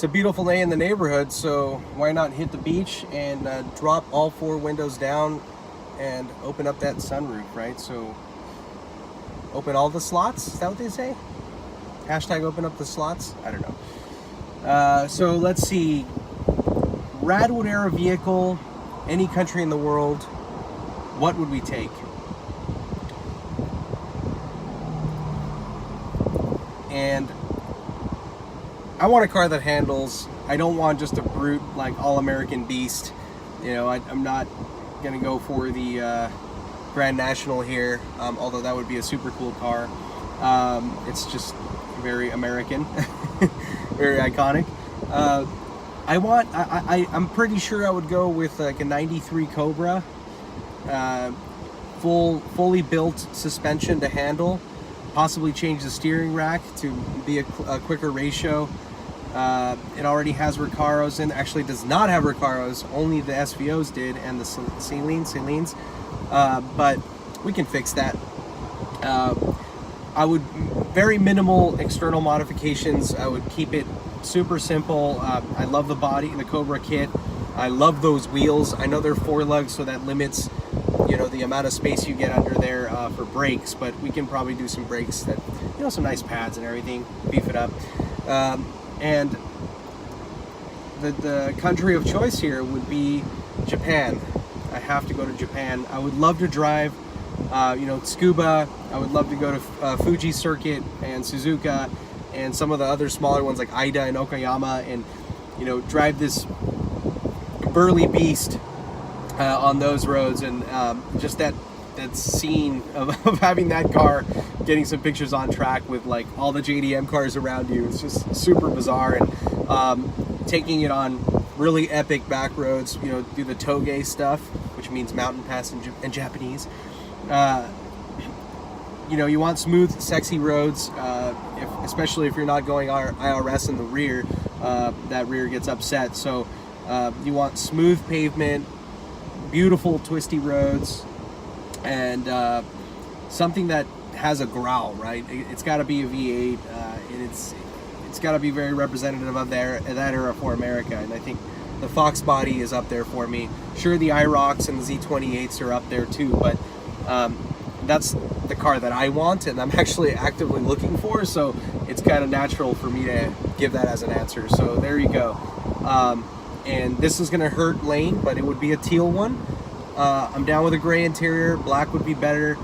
It's a beautiful day in the neighborhood, so why not hit the beach and drop all 4 windows down and open up that sunroof, right? So open all the slots, is that what they say? Hashtag open up the slots? I don't know. So let's see. Radwood era vehicle, any country in the world, what would we take? And I want a car that handles. I don't want just a brute, like, all-American beast. You know, I'm not gonna go for the Grand National here, although that would be a super cool car. It's just very American, very iconic. I'm pretty sure I would go with like a 93 Cobra, fully built suspension to handle, possibly change the steering rack to be a quicker ratio. It already has Recaros in, actually does not have Recaros, only the SVOs did, and the Salines, but we can fix that. I would, very minimal external modifications. I would keep it super simple. I love the body, the Cobra kit. I love those wheels. I know they're 4 lugs, so that limits, you know, the amount of space you get under there for brakes, but we can probably do some brakes that, you know, some nice pads and everything, beef it up. And the country of choice here would be Japan. I have to go to Japan. I would love to drive, you know, Tsukuba. I would love to go to Fuji Circuit and Suzuka and some of the other smaller ones like Aida and Okayama, and, you know, drive this burly beast on those roads, and just that scene of having that car, getting some pictures on track with like all the JDM cars around you. It's just super bizarre, and taking it on really epic back roads, you know, do the toge stuff, which means mountain pass in Japanese. You know, you want smooth, sexy roads, especially if you're not going IRS in the rear. That rear gets upset. So you want smooth pavement, beautiful twisty roads, and something that has a growl, right? It's got to be a V8, and it's got to be very representative of that era for America. And I think the Fox body is up there for me. Sure, the IROCs and the Z28s are up there too, but that's the car that I want, and I'm actually actively looking for, so it's kind of natural for me to give that as an answer. So there you go. And this is gonna hurt Lane, but it would be a teal one. I'm down with a gray interior. Black would be better.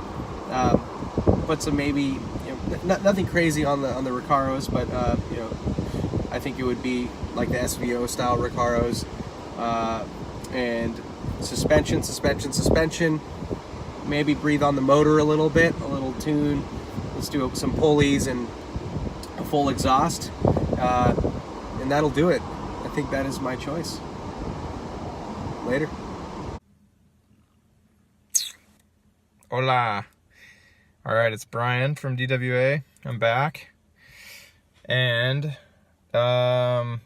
Put some, maybe, you know, nothing crazy on the Recaros, but you know, I think it would be like the SVO style Recaros, and suspension. Maybe breathe on the motor a little bit, a little tune. Let's do some pulleys and a full exhaust, and that'll do it. I think that is my choice. Later. Hola. All right, it's Brian from DWA. I'm back. And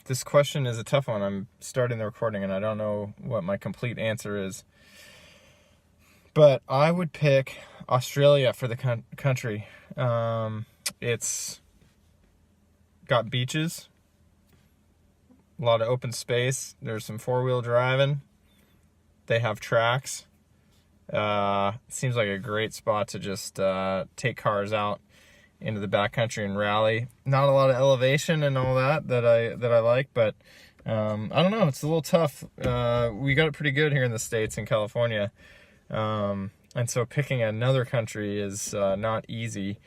this question is a tough one. I'm starting the recording and I don't know what my complete answer is. But I would pick Australia for the country. It's got beaches, a lot of open space. There's some 4-wheel driving. They have tracks. Seems like a great spot to just take cars out into the backcountry and rally. Not a lot of elevation and all that I like, but I don't know. It's a little tough. We got it pretty good here in the States, in California. And so picking another country is not easy.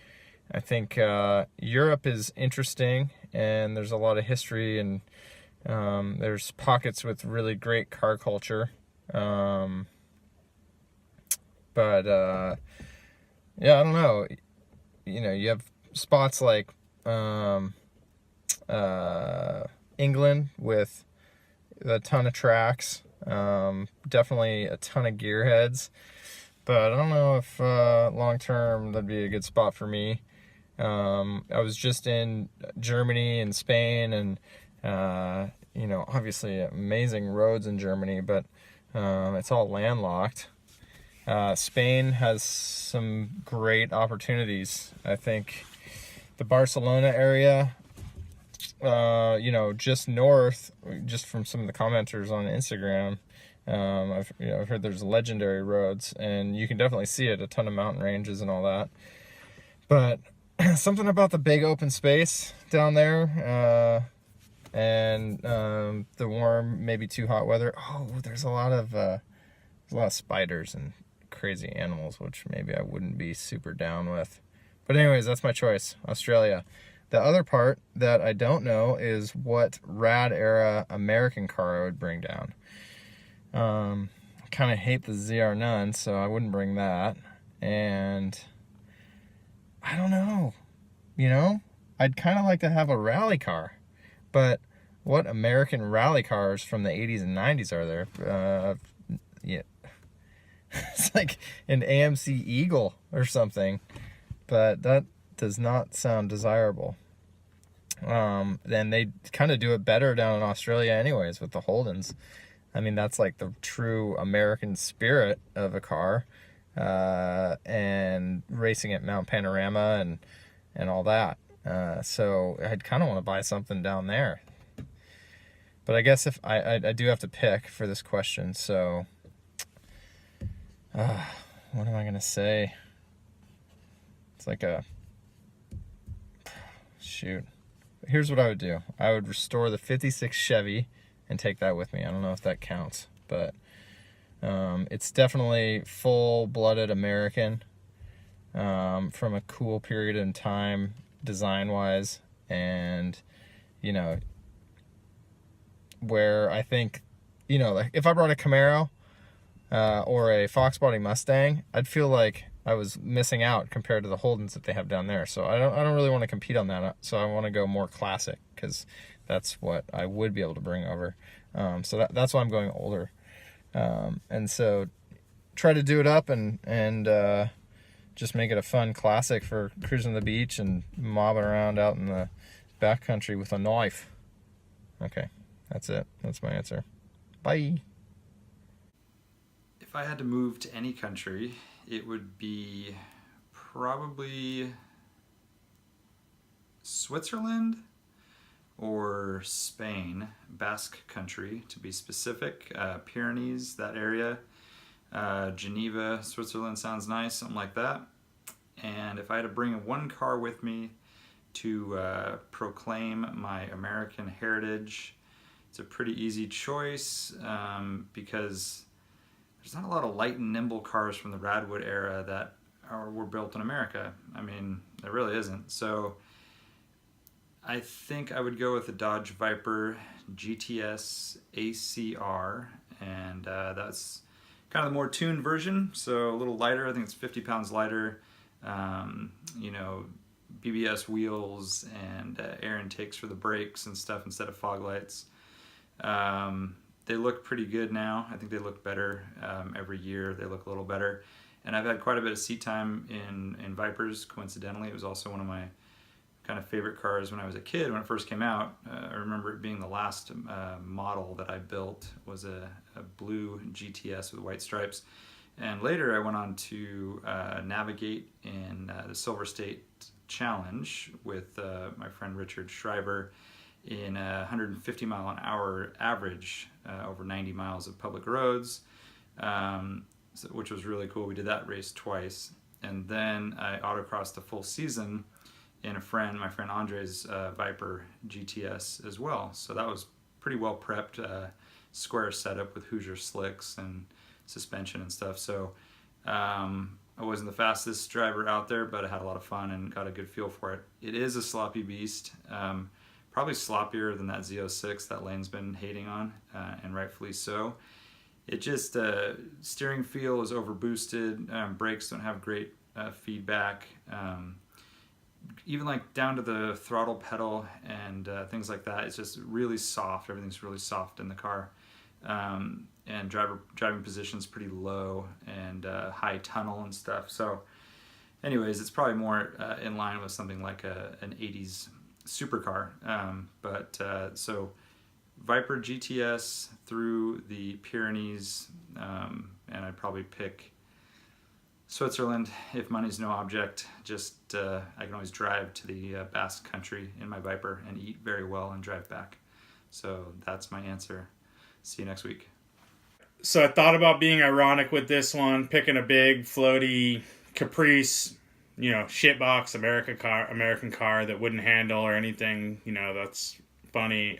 I think Europe is interesting, and there's a lot of history, and there's pockets with really great car culture. But yeah, I don't know. You know, you have spots like England with a ton of tracks. Definitely a ton of gearheads, but I don't know if long term that'd be a good spot for me. I was just in Germany and Spain, and you know, obviously amazing roads in Germany, but it's all landlocked. Spain has some great opportunities. I think the Barcelona area, you know, just north, just from some of the commenters on Instagram, I've heard there's legendary roads, and you can definitely see it, a ton of mountain ranges and all that. But something about the big open space down there, and the warm, maybe too hot weather. Oh, there's a lot of spiders and crazy animals, which maybe I wouldn't be super down with. But anyways, that's my choice, Australia. The other part that I don't know is what rad era American car I would bring down. I kind of hate the ZR None, so I wouldn't bring that. And I don't know, you know, I'd kind of like to have a rally car, but what American rally cars from the 80s and 90s are there? Yeah, it's like an AMC Eagle or something, but that does not sound desirable. Then they kind of do it better down in Australia anyways with the Holdens. I mean, that's like the true American spirit of a car, and racing at Mount Panorama and all that. So I'd kind of want to buy something down there. But I guess if I do have to pick for this question, so what am I gonna say? It's like a shoot. Here's what I would do. I would restore the 56 Chevy and take that with me. I don't know if that counts, but it's definitely full-blooded American, from a cool period in time, design-wise, and, you know, where I think, you know, like if I brought a Camaro or a Fox Body Mustang, I'd feel like I was missing out compared to the Holdens that they have down there. So I don't really want to compete on that. So I want to go more classic, because that's what I would be able to bring over. So that's why I'm going older. And so try to do it up and just make it a fun classic for cruising the beach and mobbing around out in the backcountry with a knife. Okay, that's it. That's my answer. Bye. If I had to move to any country, it would be probably Switzerland or Spain, Basque country to be specific, Pyrenees, that area, Geneva, Switzerland sounds nice, something like that. And if I had to bring one car with me to proclaim my American heritage, it's a pretty easy choice, because there's not a lot of light and nimble cars from the Radwood era that were built in America. I mean, there really isn't. So I think I would go with the Dodge Viper GTS ACR, and that's kind of the more tuned version, so a little lighter. I think it's 50 pounds lighter. You know, BBS wheels and air intakes for the brakes and stuff instead of fog lights. They look pretty good now. I think they look better every year. They look a little better. And I've had quite a bit of seat time in Vipers, coincidentally. It was also one of my kind of favorite cars when I was a kid. When it first came out, I remember it being the last model that I built was a blue GTS with white stripes. And later I went on to navigate in the Silver State Challenge with my friend Richard Schreiber in 150 mile an hour average over 90 miles of public roads, which was really cool. We did that race twice. And then I autocrossed a full season in my friend Andre's Viper GTS as well. So that was pretty well prepped, square setup with Hoosier slicks and suspension and stuff. So I wasn't the fastest driver out there, but I had a lot of fun and got a good feel for it. It is a sloppy beast. Probably sloppier than that Z06 that Lane's been hating on, and rightfully so. It just, steering feel is overboosted, brakes don't have great feedback, even like down to the throttle pedal and things like that. It's just really soft. Everything's really soft in the car, and driving position's pretty low and high tunnel and stuff. So anyways, it's probably more in line with something like an 80s supercar, so Viper GTS through the Pyrenees, and I'd probably pick Switzerland, if money's no object, just I can always drive to the Basque Country in my Viper and eat very well and drive back. So that's my answer. See you next week. So I thought about being ironic with this one, picking a big floaty Caprice, shitbox American car that wouldn't handle or anything. That's funny.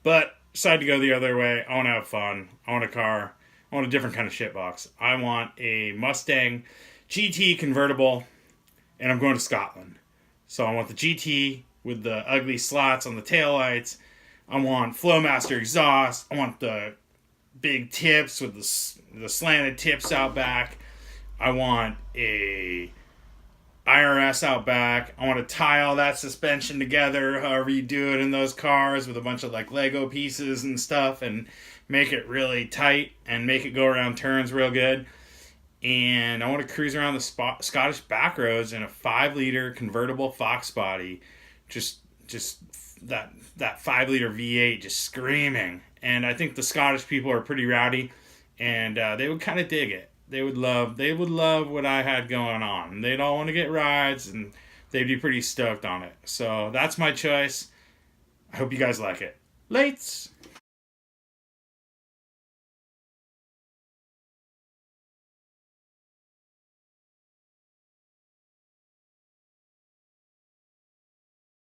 But decided to go the other way. I want to have fun. I want a car. I want a different kind of shitbox. I want a Mustang GT convertible, and I'm going to Scotland. So I want the GT with the ugly slots on the taillights. I want Flowmaster exhaust. I want the big tips with the slanted tips out back. I want a IRS out back. I want to tie all that suspension together, however you do it in those cars, with a bunch of like Lego pieces and stuff, and make it really tight and make it go around turns real good. And I want to cruise around the Scottish back roads in a 5-liter convertible Fox body, just that 5-liter V8 just screaming. And I think the Scottish people are pretty rowdy, and they would kind of dig it. They would love what I had going on. They'd all want to get rides, and they'd be pretty stoked on it. So that's my choice. I hope you guys like it. Lates!